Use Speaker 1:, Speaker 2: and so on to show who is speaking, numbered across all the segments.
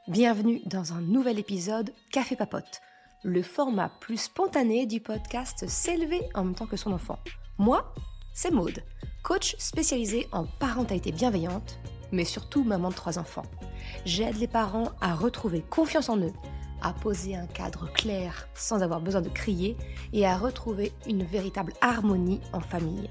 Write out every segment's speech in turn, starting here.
Speaker 1: Bienvenue dans un nouvel épisode Café Papote, le format plus spontané du podcast S'élever en même temps que son enfant. Moi, c'est Maude, coach spécialisée en parentalité bienveillante, mais surtout maman de 3 enfants. J'aide les parents à retrouver confiance en eux, à poser un cadre clair sans avoir besoin de crier et à retrouver une véritable harmonie en famille.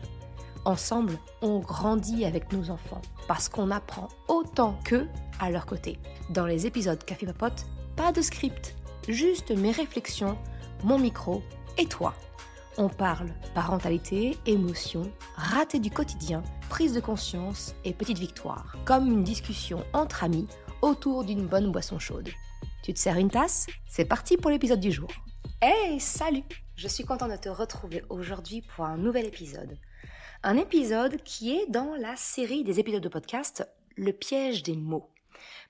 Speaker 1: Ensemble, on grandit avec nos enfants parce qu'on apprend autant qu'eux à leur côté. Dans les épisodes Café Papote, pas de script, juste mes réflexions, mon micro et toi. On parle parentalité, émotions, ratés du quotidien, prise de conscience et petites victoires, comme une discussion entre amis autour d'une bonne boisson chaude. Tu te sers une tasse ? C'est parti pour l'épisode du jour. Hey, salut! Je suis contente de te retrouver aujourd'hui pour un nouvel épisode. Un épisode qui est dans la série des épisodes de podcast Le piège des mots.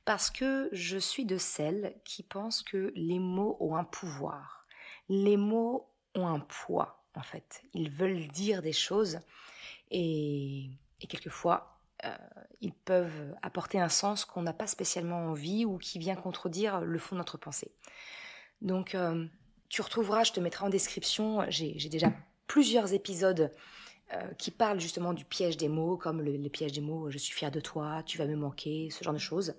Speaker 1: Parce que je suis de celles qui pensent que les mots ont un pouvoir. Les mots ont un poids, en fait. Ils veulent dire des choses et quelquefois, ils peuvent apporter un sens qu'on n'a pas spécialement envie ou qui vient contredire le fond de notre pensée. Donc, tu retrouveras, je te mettrai en description, j'ai déjà plusieurs épisodes qui parlent justement du piège des mots, comme le piège des mots « je suis fière de toi »,« tu vas me manquer », ce genre de choses.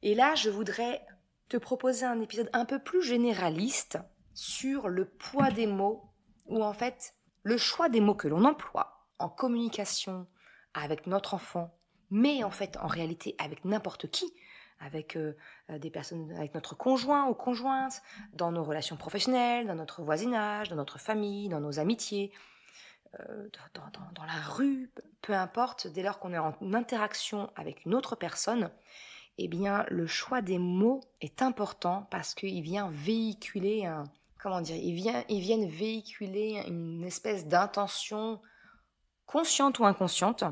Speaker 1: Et là, je voudrais te proposer un épisode un peu plus généraliste sur le poids des mots, ou en fait, le choix des mots que l'on emploie en communication avec notre enfant, mais en fait, en réalité, avec n'importe qui, avec des personnes, avec notre conjoint ou conjointe, dans nos relations professionnelles, dans notre voisinage, dans notre famille, dans nos amitiés, dans la rue, peu importe, dès lors qu'on est en interaction avec une autre personne, eh bien, le choix des mots est important parce qu'il vient véhiculer ils viennent véhiculer une espèce d'intention consciente ou inconsciente.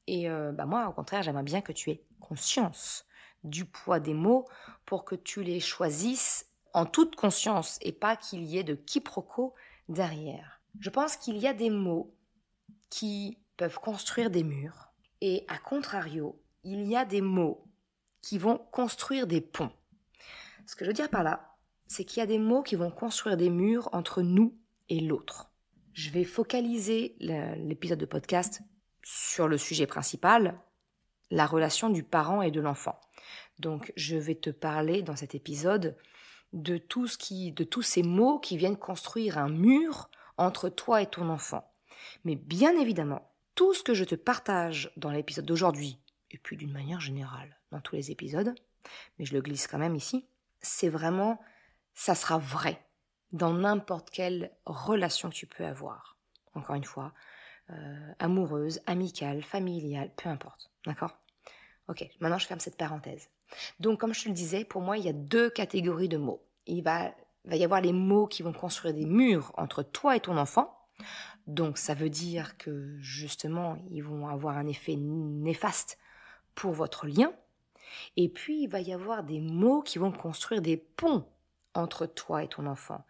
Speaker 1: Et moi, au contraire, j'aimerais bien que tu aies conscience du poids des mots pour que tu les choisisses en toute conscience et pas qu'il y ait de quiproquo derrière. Je pense qu'il y a des mots qui peuvent construire des murs et à contrario, il y a des mots qui vont construire des ponts. Ce que je veux dire par là, c'est qu'il y a des mots qui vont construire des murs entre nous et l'autre. Je vais focaliser l'épisode de podcast sur le sujet principal, la relation du parent et de l'enfant. Donc, je vais te parler dans cet épisode de tous ces mots qui viennent construire un mur entre toi et ton enfant. Mais bien évidemment, tout ce que je te partage dans l'épisode d'aujourd'hui, et puis d'une manière générale dans tous les épisodes, mais je le glisse quand même ici, c'est vraiment, ça sera vrai dans n'importe quelle relation que tu peux avoir. Encore une fois, amoureuse, amicale, familiale, peu importe, d'accord ? Ok, maintenant je ferme cette parenthèse. Donc comme je te le disais, pour moi il y a 2 catégories de mots. Il va y avoir les mots qui vont construire des murs entre toi et ton enfant. Donc ça veut dire que justement ils vont avoir un effet néfaste pour votre lien. Et puis il va y avoir des mots qui vont construire des ponts entre toi et ton enfant,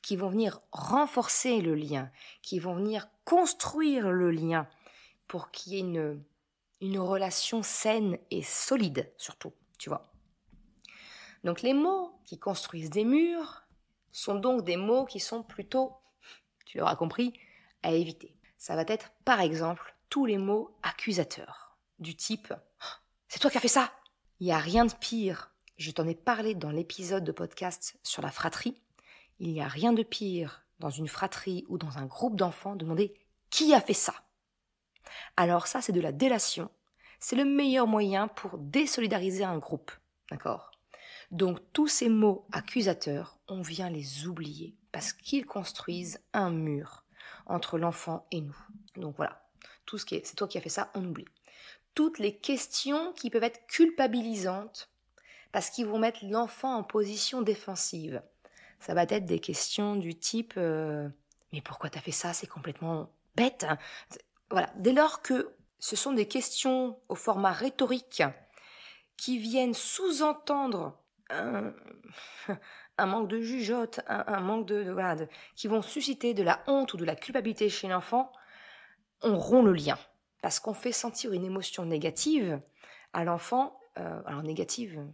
Speaker 1: qui vont venir renforcer le lien, qui vont venir construire le lien pour qu'il y ait une relation saine et solide surtout, tu vois. Donc les mots qui construisent des murs sont donc des mots qui sont plutôt, tu l'auras compris, à éviter. Ça va être par exemple tous les mots accusateurs, du type « c'est toi qui as fait ça !» Il n'y a rien de pire, je t'en ai parlé dans l'épisode de podcast sur la fratrie, il n'y a rien de pire dans une fratrie ou dans un groupe d'enfants de demander « qui a fait ça ?» Alors ça, c'est de la délation. C'est le meilleur moyen pour désolidariser un groupe, d'accord ? Donc tous ces mots accusateurs, on vient les oublier parce qu'ils construisent un mur entre l'enfant et nous. Donc voilà, tout ce qui est « c'est toi qui as fait ça », on oublie. Toutes les questions qui peuvent être culpabilisantes parce qu'ils vont mettre l'enfant en position défensive. Ça va être des questions du type mais pourquoi t'as fait ça ? C'est complètement bête. Hein. » Voilà. Dès lors que ce sont des questions au format rhétorique qui viennent sous-entendre un manque de jugeote, un manque qui vont susciter de la honte ou de la culpabilité chez l'enfant, on rompt le lien. Parce qu'on fait sentir une émotion négative à l'enfant alors négative,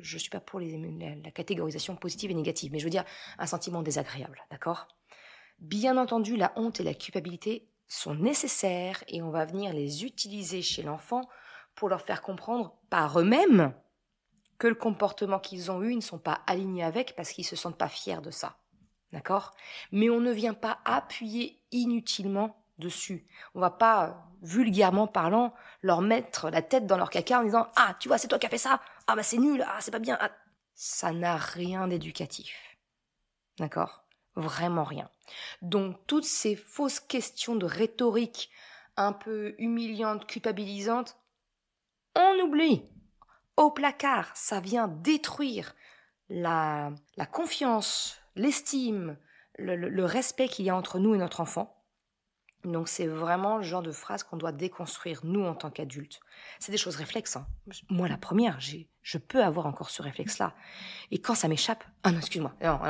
Speaker 1: je ne suis pas pour la catégorisation positive et négative, mais je veux dire un sentiment désagréable, d'accord ? Bien entendu, la honte et la culpabilité sont nécessaires et on va venir les utiliser chez l'enfant pour leur faire comprendre par eux-mêmes que le comportement qu'ils ont eu, ils ne sont pas alignés avec parce qu'ils ne se sentent pas fiers de ça. D'accord ? Mais on ne vient pas appuyer inutilement dessus. On ne va pas, vulgairement parlant, leur mettre la tête dans leur caca en disant « Ah, tu vois, c'est toi qui as fait ça. Ah, bah c'est nul. Ah, c'est pas bien. Ah. » Ça n'a rien d'éducatif. D'accord ? Vraiment rien. Donc, toutes ces fausses questions de rhétorique un peu humiliantes, culpabilisantes, on oublie. Au placard, ça vient détruire la confiance, l'estime, le respect qu'il y a entre nous et notre enfant. Donc c'est vraiment le genre de phrase qu'on doit déconstruire, nous, en tant qu'adultes. C'est des choses réflexes. Hein. Moi, la première, je peux avoir encore ce réflexe-là. Et quand ça m'échappe... Ah non, excuse-moi. Non,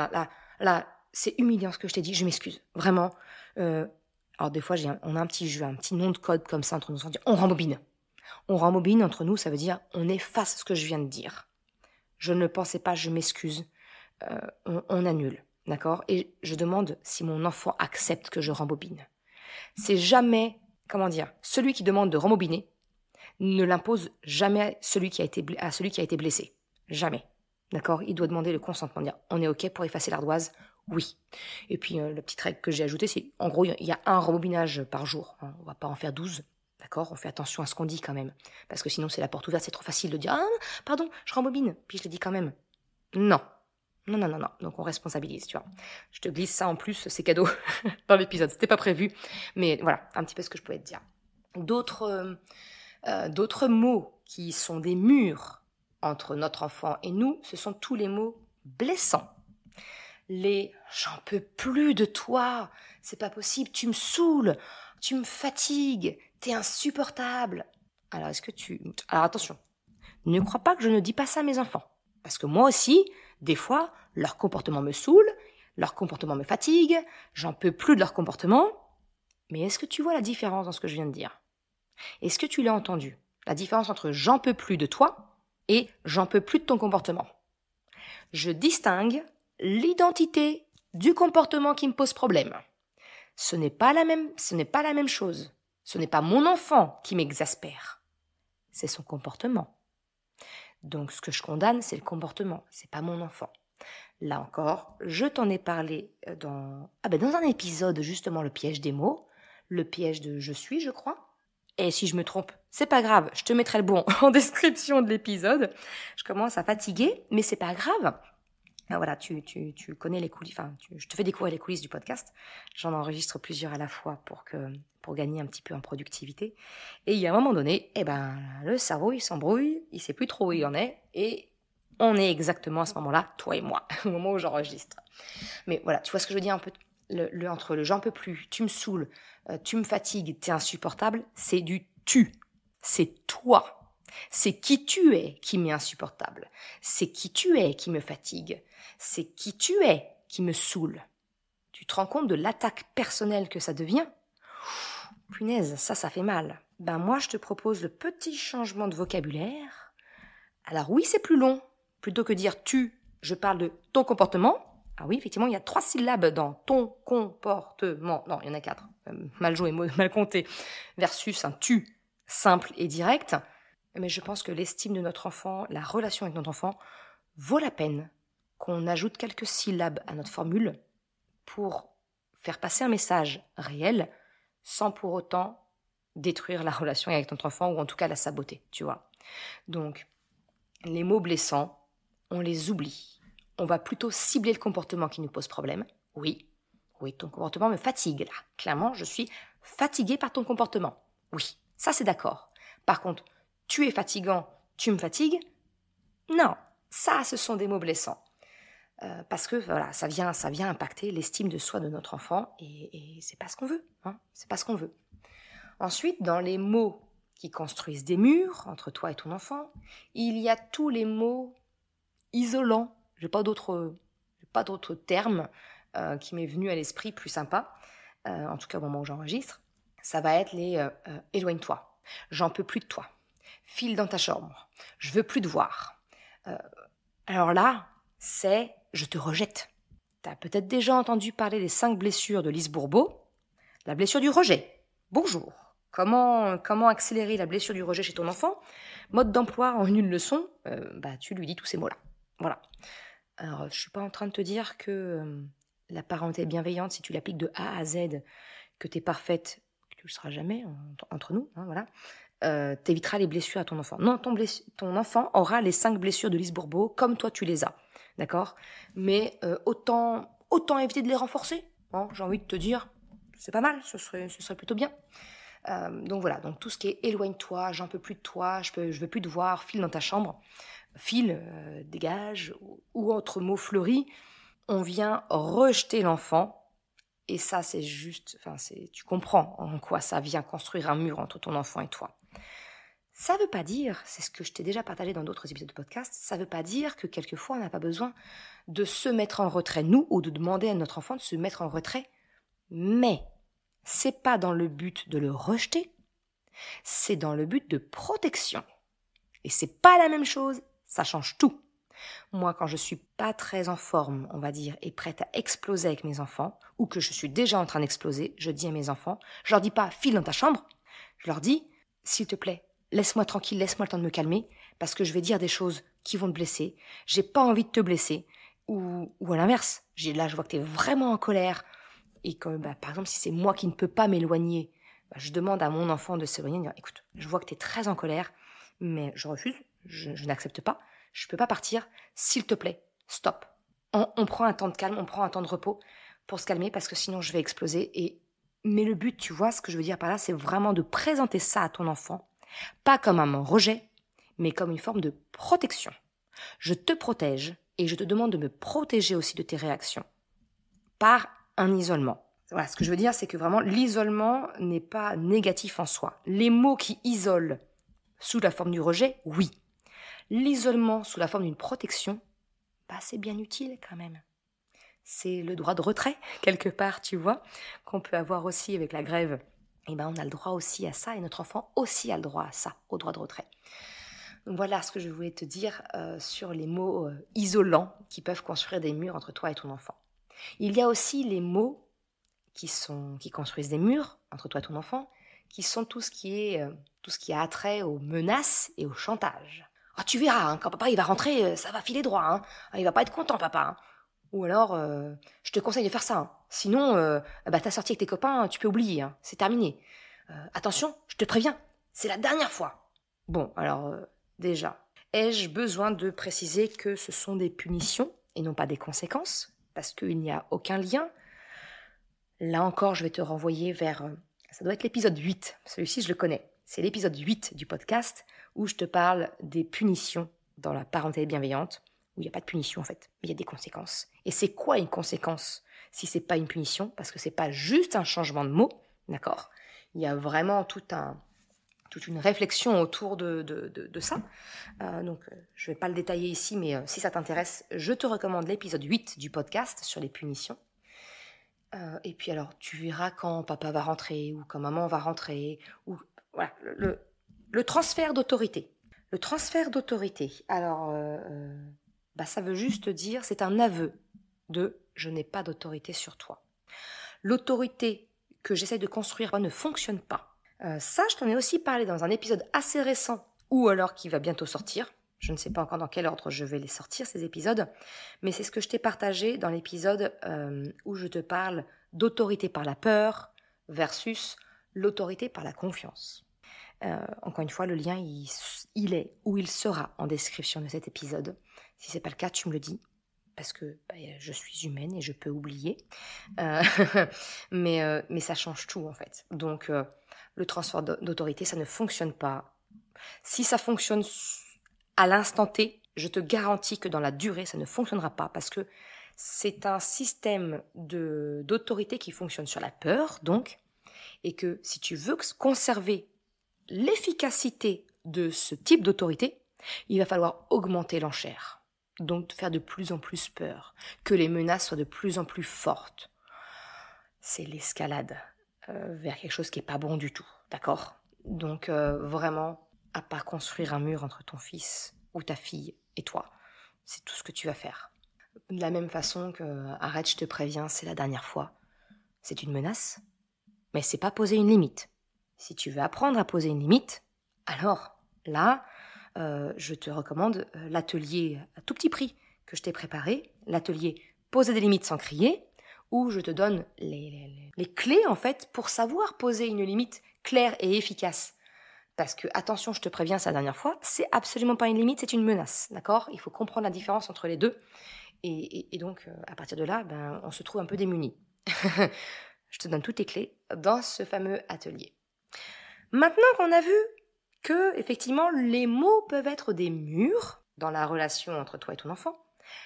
Speaker 1: là, c'est humiliant ce que je t'ai dit. Je m'excuse. Vraiment. Alors des fois, on a un petit nom de code comme ça entre nous. On rembobine. On rembobine entre nous, ça veut dire on efface ce que je viens de dire. Je ne le pensais pas, je m'excuse. On annule. D'accord ? Et je demande si mon enfant accepte que je rembobine. C'est jamais, celui qui demande de rembobiner ne l'impose jamais à celui qui a été blessé. Jamais. D'accord ? Il doit demander le consentement, dire on est OK pour effacer l'ardoise ? Oui. Et puis la petite règle que j'ai ajoutée, c'est en gros, il y a un rembobinage par jour. Hein, on va pas en faire 12. D'accord ? On fait attention à ce qu'on dit quand même. Parce que sinon, c'est la porte ouverte, c'est trop facile de dire « Ah, pardon, je rembobine », puis je le dis quand même. Non. Non. Donc, on responsabilise, tu vois. Je te glisse ça en plus, c'est cadeau dans l'épisode. C'était pas prévu. Mais voilà, un petit peu ce que je pouvais te dire. D'autres mots qui sont des murs entre notre enfant et nous, ce sont tous les mots blessants. Les « j'en peux plus de toi, c'est pas possible, tu me saoules, tu me fatigues, t'es insupportable ». Alors attention, ne crois pas que je ne dis pas ça à mes enfants. Parce que moi aussi, des fois, leur comportement me saoule, leur comportement me fatigue, j'en peux plus de leur comportement. Mais est-ce que tu vois la différence dans ce que je viens de dire ? Est-ce que tu l'as entendu ? La différence entre « j'en peux plus de toi » et « j'en peux plus de ton comportement ». Je distingue l'identité du comportement qui me pose problème. Ce n'est pas la même chose. Ce n'est pas mon enfant qui m'exaspère. C'est son comportement. Donc, ce que je condamne, c'est le comportement. C'est pas mon enfant. Là encore, je t'en ai parlé dans un épisode, justement, le piège des mots. Le piège de je suis, je crois. Et si je me trompe, c'est pas grave. Je te mettrai le bon en description de l'épisode. Je commence à fatiguer, mais c'est pas grave. Voilà, tu connais les coulisses, je te fais découvrir les coulisses du podcast. J'en enregistre plusieurs à la fois pour gagner un petit peu en productivité. Et il y a un moment donné, le cerveau, il s'embrouille, il sait plus trop où il en est, et on est exactement à ce moment-là, toi et moi, au moment où j'enregistre. Mais voilà, tu vois ce que je veux dire un peu, entre le j'en peux plus, tu me saoules, tu me fatigues, t'es insupportable, c'est du tu. C'est toi. C'est qui tu es qui m'est insupportable. C'est qui tu es qui me fatigue. C'est qui tu es qui me saoule. Tu te rends compte de l'attaque personnelle que ça devient ? Punaise, ça fait mal. Moi, je te propose le petit changement de vocabulaire. Alors oui, c'est plus long. Plutôt que dire tu, je parle de ton comportement. Ah oui, effectivement, il y a 3 syllabes dans ton comportement. Non, il y en a 4. Mal joué, mal compté. Versus un tu simple et direct. Mais je pense que l'estime de notre enfant, la relation avec notre enfant, vaut la peine qu'on ajoute quelques syllabes à notre formule pour faire passer un message réel sans pour autant détruire la relation avec notre enfant ou en tout cas la saboter, tu vois. Donc, les mots blessants, on les oublie. On va plutôt cibler le comportement qui nous pose problème. Oui, ton comportement me fatigue là. Clairement, je suis fatiguée par ton comportement. Oui, ça c'est d'accord. Par contre, tu es fatigant, tu me fatigues. Non, ça, ce sont des mots blessants. Parce que voilà, ça vient impacter l'estime de soi de notre enfant et c'est pas ce qu'on veut. Hein, c'est pas ce qu'on veut. Ensuite, dans les mots qui construisent des murs entre toi et ton enfant, il y a tous les mots isolants. J'ai pas d'autres termes qui m'est venu à l'esprit plus sympa. En tout cas, au moment où j'enregistre, ça va être les éloigne-toi. J'en peux plus de toi. file dans ta chambre, je veux plus te voir. Alors là, c'est je te rejette. T'as peut-être déjà entendu parler des 5 blessures de Lise Bourbeau. La blessure du rejet. Bonjour. Comment accélérer la blessure du rejet chez ton enfant? Mode d'emploi en une leçon, tu lui dis tous ces mots-là. Voilà. Alors, je suis pas en train de te dire que la parenté bienveillante, si tu l'appliques de A à Z, que tu es parfaite, que tu le seras jamais entre nous, hein, voilà, t'éviteras les blessures à ton enfant. Non, ton enfant aura les 5 blessures de Lise Bourbeau comme toi tu les as, d'accord? Mais autant éviter de les renforcer, hein, j'ai envie de te dire, c'est pas mal, ce serait plutôt bien. Donc voilà, donc tout ce qui est éloigne-toi, j'en peux plus de toi, je veux plus te voir, file dans ta chambre, file, dégage, ou autre mot fleuri, on vient rejeter l'enfant, et ça c'est juste, tu comprends en quoi ça vient construire un mur entre ton enfant et toi. Ça veut pas dire, c'est ce que je t'ai déjà partagé dans d'autres épisodes de podcast, ça veut pas dire que quelquefois on n'a pas besoin de se mettre en retrait, nous, ou de demander à notre enfant de se mettre en retrait, mais c'est pas dans le but de le rejeter, c'est dans le but de protection. Et c'est pas la même chose, ça change tout. Moi, quand je suis pas très en forme, on va dire, et prête à exploser avec mes enfants, ou que je suis déjà en train d'exploser, je dis à mes enfants, je leur dis pas file dans ta chambre, je leur dis s'il te plaît, laisse-moi tranquille, laisse-moi le temps de me calmer, parce que je vais dire des choses qui vont te blesser, j'ai pas envie de te blesser, ou à l'inverse, là je vois que t'es vraiment en colère, et que, par exemple, si c'est moi qui ne peux pas m'éloigner, je demande à mon enfant de s'éloigner, de dire, écoute, je vois que tu es très en colère, mais je refuse, je n'accepte pas, je ne peux pas partir, s'il te plaît, stop. On prend un temps de calme, on prend un temps de repos pour se calmer, parce que sinon je vais exploser. Mais le but, tu vois, ce que je veux dire par là, c'est vraiment de présenter ça à ton enfant, pas comme un rejet, mais comme une forme de protection. Je te protège, et je te demande de me protéger aussi de tes réactions, par un isolement. Voilà, ce que je veux dire, c'est que vraiment, l'isolement n'est pas négatif en soi. Les mots qui isolent sous la forme du rejet, oui. L'isolement sous la forme d'une protection, c'est bien utile quand même. C'est le droit de retrait, quelque part, tu vois, qu'on peut avoir aussi avec la grève. On a le droit aussi à ça, et notre enfant aussi a le droit à ça, au droit de retrait. Donc voilà ce que je voulais te dire sur les mots isolants qui peuvent construire des murs entre toi et ton enfant. Il y a aussi les mots qui construisent des murs entre toi et ton enfant, qui sont tout ce qui a attrait aux menaces et au chantage. Ah, tu verras, quand papa il va rentrer, ça va filer droit. Hein. Ah, il va pas être content, papa. Hein. Ou alors, je te conseille de faire ça. Hein. Sinon, ta sortie avec tes copains, tu peux oublier. Hein. C'est terminé. Attention, je te préviens, c'est la dernière fois. Bon, alors, déjà, ai-je besoin de préciser que ce sont des punitions et non pas des conséquences? Parce qu'il n'y a aucun lien. Là encore, je vais te renvoyer vers... ça doit être l'épisode 8. Celui-ci, je le connais. C'est l'épisode 8 du podcast où je te parle des punitions dans la parenté bienveillante, où il n'y a pas de punition en fait, mais il y a des conséquences. Et c'est quoi une conséquence si c'est pas une punition? Parce que c'est pas juste un changement de mot, d'accord? Il y a vraiment toute une réflexion autour de ça. Donc, je ne vais pas le détailler ici, mais si ça t'intéresse, je te recommande l'épisode 8 du podcast sur les punitions. Et puis alors, tu verras quand papa va rentrer, ou quand maman va rentrer, ou voilà, le transfert d'autorité. Le transfert d'autorité, alors, ça veut juste dire, c'est un aveu de « je n'ai pas d'autorité sur toi ». L'autorité que j'essaie de construire ne fonctionne pas. Ça, je t'en ai aussi parlé dans un épisode assez récent, ou alors qui va bientôt sortir. Je ne sais pas encore dans quel ordre je vais les sortir, ces épisodes, mais c'est ce que je t'ai partagé dans l'épisode où je te parle d'autorité par la peur versus l'autorité par la confiance. Encore une fois, le lien, il est ou il sera en description de cet épisode. Si ce n'est pas le cas, tu me le dis, parce que je suis humaine et je peux oublier. Mais ça change tout, en fait. Donc, le transfert d'autorité, ça ne fonctionne pas. Si ça fonctionne à l'instant T, je te garantis que dans la durée, ça ne fonctionnera pas, parce que c'est un système d'autorité qui fonctionne sur la peur, donc, et que si tu veux conserver l'efficacité de ce type d'autorité, il va falloir augmenter l'enchère, donc faire de plus en plus peur, que les menaces soient de plus en plus fortes. C'est l'escalade vers quelque chose qui n'est pas bon du tout, d'accord ? Donc vraiment, à pas construire un mur entre ton fils ou ta fille et toi. C'est tout ce que tu vas faire. De la même façon que arrête, je te préviens, c'est la dernière fois. C'est une menace, mais c'est pas poser une limite. Si tu veux apprendre à poser une limite, alors là, je te recommande l'atelier à tout petit prix que je t'ai préparé, l'atelier poser des limites sans crier, où je te donne les clés en fait pour savoir poser une limite claire et efficace. Parce que, attention, je te préviens, c'est la dernière fois, c'est absolument pas une limite, c'est une menace, d'accord ? Il faut comprendre la différence entre les deux. Et donc, à partir de là, on se trouve un peu démunis. Je te donne toutes les clés dans ce fameux atelier. Maintenant qu'on a vu que, effectivement, les mots peuvent être des murs dans la relation entre toi et ton enfant,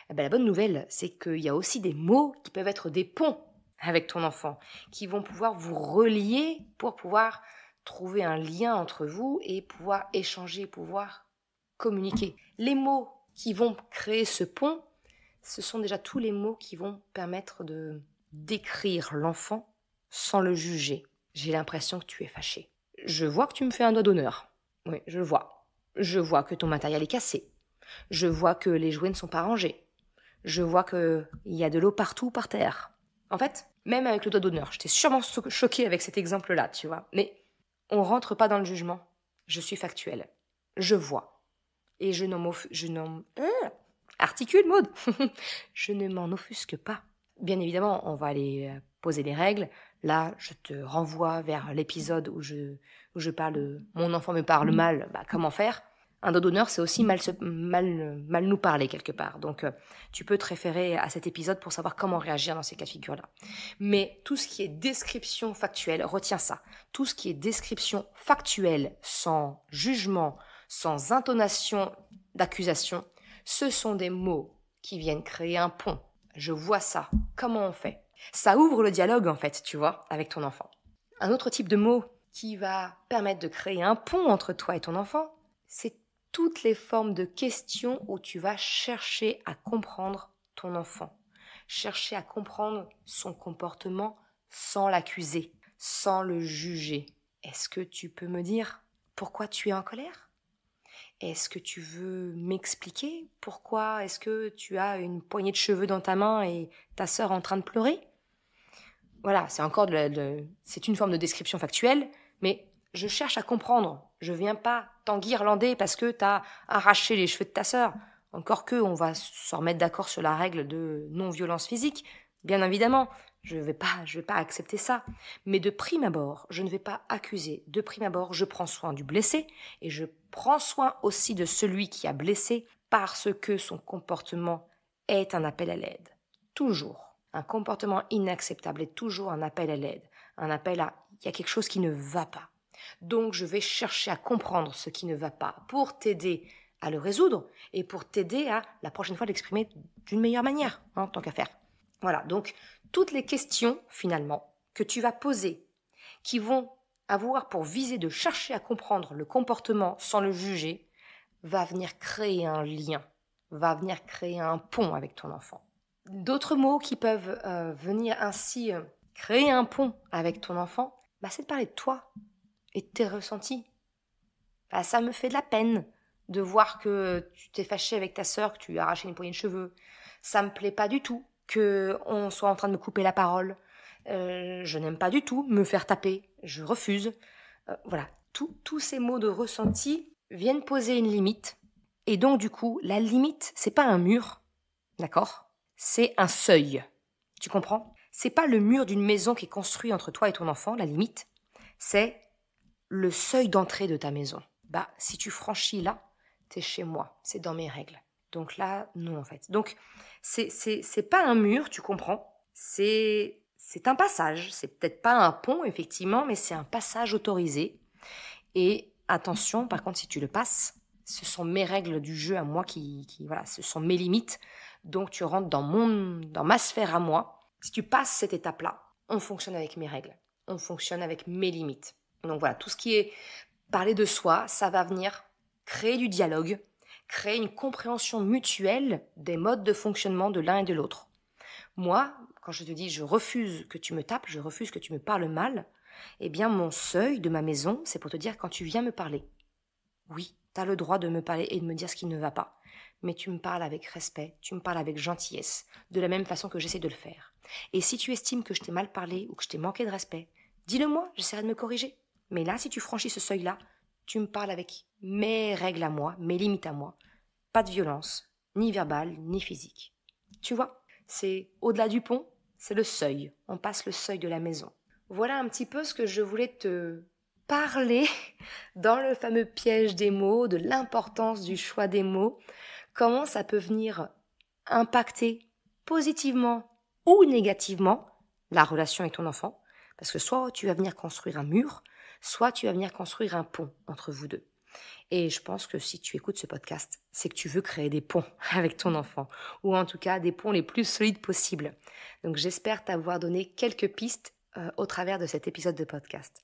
Speaker 1: la bonne nouvelle, c'est qu'il y a aussi des mots qui peuvent être des ponts avec ton enfant, qui vont pouvoir vous relier pour pouvoir trouver un lien entre vous et pouvoir échanger, pouvoir communiquer. Les mots qui vont créer ce pont, ce sont déjà tous les mots qui vont permettre de décrire l'enfant sans le juger. J'ai l'impression que tu es fâché. Je vois que tu me fais un doigt d'honneur. Oui, je le vois. Je vois que ton matériel est cassé. Je vois que les jouets ne sont pas rangés. Je vois qu'il y a de l'eau partout par terre. En fait, même avec le doigt d'honneur, j'étais sûrement choquée avec cet exemple-là, tu vois. Mais on rentre pas dans le jugement. Je suis factuelle. Je vois. Et articule, Maud. Je ne m'en offusque pas. Bien évidemment, on va aller poser des règles. Là, je te renvoie vers l'épisode où je parle de « Mon enfant me parle mal », comment faire ? Un doigt d'honneur, c'est aussi mal nous parler quelque part. Donc, tu peux te référer à cet épisode pour savoir comment réagir dans ces cas de figure-là. Mais tout ce qui est description factuelle, retiens ça. Tout ce qui est description factuelle, sans jugement, sans intonation d'accusation, ce sont des mots qui viennent créer un pont. Je vois ça. Comment on fait ? Ça ouvre le dialogue, en fait, tu vois, avec ton enfant. Un autre type de mot qui va permettre de créer un pont entre toi et ton enfant, c'est toutes les formes de questions où tu vas chercher à comprendre ton enfant. Chercher à comprendre son comportement sans l'accuser, sans le juger. Est-ce que tu peux me dire pourquoi tu es en colère ? Est-ce que tu veux m'expliquer pourquoi est-ce que tu as une poignée de cheveux dans ta main et ta sœur en train de pleurer ? Voilà, c'est encore c'est une forme de description factuelle, mais je cherche à comprendre. Je viens pas t'enguirlander parce que t'as arraché les cheveux de ta sœur. Encore que, on va se remettre d'accord sur la règle de non-violence physique. Bien évidemment, je vais pas accepter ça. Mais de prime abord, je ne vais pas accuser. De prime abord, je prends soin du blessé et je prends soin aussi de celui qui a blessé parce que son comportement est un appel à l'aide. Toujours. Un comportement inacceptable est toujours un appel à l'aide. Un appel à « il y a quelque chose qui ne va pas ». Donc, je vais chercher à comprendre ce qui ne va pas pour t'aider à le résoudre et pour t'aider à, la prochaine fois, l'exprimer d'une meilleure manière, tant qu'à faire. Voilà, donc, toutes les questions, finalement, que tu vas poser, qui vont avoir pour visée de chercher à comprendre le comportement sans le juger, va venir créer un lien, va venir créer un pont avec ton enfant. D'autres mots qui peuvent venir ainsi créer un pont avec ton enfant, c'est de parler de toi et de tes ressentis. Ça me fait de la peine de voir que tu t'es fâché avec ta sœur, que tu lui as arraché une poignée de cheveux. Ça me plaît pas du tout qu'on soit en train de me couper la parole. Je n'aime pas du tout me faire taper. Je refuse. Voilà, tous ces mots de ressenti viennent poser une limite. Et donc, du coup, la limite, c'est pas un mur, d'accord ? C'est un seuil. Tu comprends ? C'est pas le mur d'une maison qui est construit entre toi et ton enfant, la limite. C'est le seuil d'entrée de ta maison. Si tu franchis là, t'es chez moi, c'est dans mes règles. Donc là, non en fait. Donc, c'est pas un mur, tu comprends ? C'est un passage. C'est peut-être pas un pont, effectivement, mais c'est un passage autorisé. Et attention, par contre, si tu le passes, ce sont mes règles du jeu à moi voilà, ce sont mes limites. Donc, tu rentres dans ma sphère à moi. Si tu passes cette étape-là, on fonctionne avec mes règles. On fonctionne avec mes limites. Donc voilà, tout ce qui est parler de soi, ça va venir créer du dialogue, créer une compréhension mutuelle des modes de fonctionnement de l'un et de l'autre. Moi, quand je te dis je refuse que tu me tapes, je refuse que tu me parles mal, eh bien mon seuil de ma maison, c'est pour te dire quand tu viens me parler. Oui, tu as le droit de me parler et de me dire ce qui ne va pas. Mais tu me parles avec respect, tu me parles avec gentillesse, de la même façon que j'essaie de le faire. Et si tu estimes que je t'ai mal parlé ou que je t'ai manqué de respect, dis-le moi, j'essaierai de me corriger. Mais là, si tu franchis ce seuil-là, tu me parles avec mes règles à moi, mes limites à moi. Pas de violence, ni verbale, ni physique. Tu vois, c'est au-delà du pont, c'est le seuil. On passe le seuil de la maison. Voilà un petit peu ce que je voulais te parler dans le fameux piège des mots, de l'importance du choix des mots, comment ça peut venir impacter positivement ou négativement la relation avec ton enfant, parce que soit tu vas venir construire un mur, soit tu vas venir construire un pont entre vous deux. Et je pense que si tu écoutes ce podcast, c'est que tu veux créer des ponts avec ton enfant, ou en tout cas des ponts les plus solides possibles. Donc j'espère t'avoir donné quelques pistes au travers de cet épisode de podcast.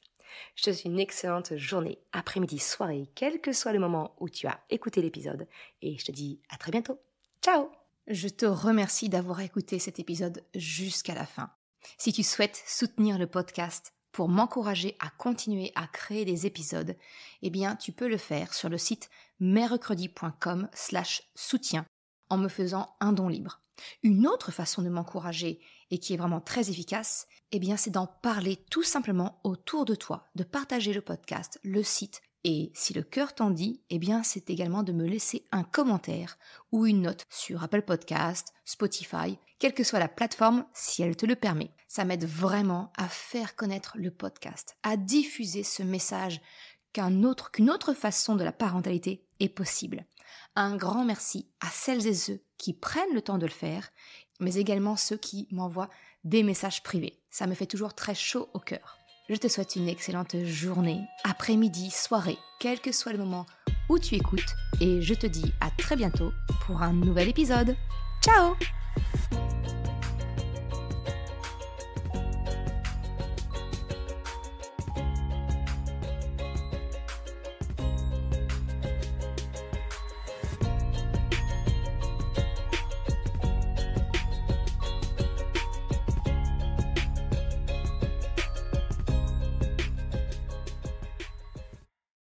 Speaker 1: Je te souhaite une excellente journée, après-midi, soirée, quel que soit le moment où tu as écouté l'épisode. Et je te dis à très bientôt. Ciao! Je te remercie d'avoir écouté cet épisode jusqu'à la fin. Si tu souhaites soutenir le podcast pour m'encourager à continuer à créer des épisodes, eh bien tu peux le faire sur le site mercredi.com/soutien en me faisant un don libre. Une autre façon de m'encourager et qui est vraiment très efficace, eh bien c'est d'en parler tout simplement autour de toi, de partager le podcast, le site, et si le cœur t'en dit, eh bien c'est également de me laisser un commentaire ou une note sur Apple Podcast, Spotify, quelle que soit la plateforme si elle te le permet. Ça m'aide vraiment à faire connaître le podcast, à diffuser ce message qu'une autre façon de la parentalité est possible. Un grand merci à celles et ceux qui prennent le temps de le faire, mais également ceux qui m'envoient des messages privés. Ça me fait toujours très chaud au cœur. Je te souhaite une excellente journée, après-midi, soirée, quel que soit le moment où tu écoutes, et je te dis à très bientôt pour un nouvel épisode. Ciao!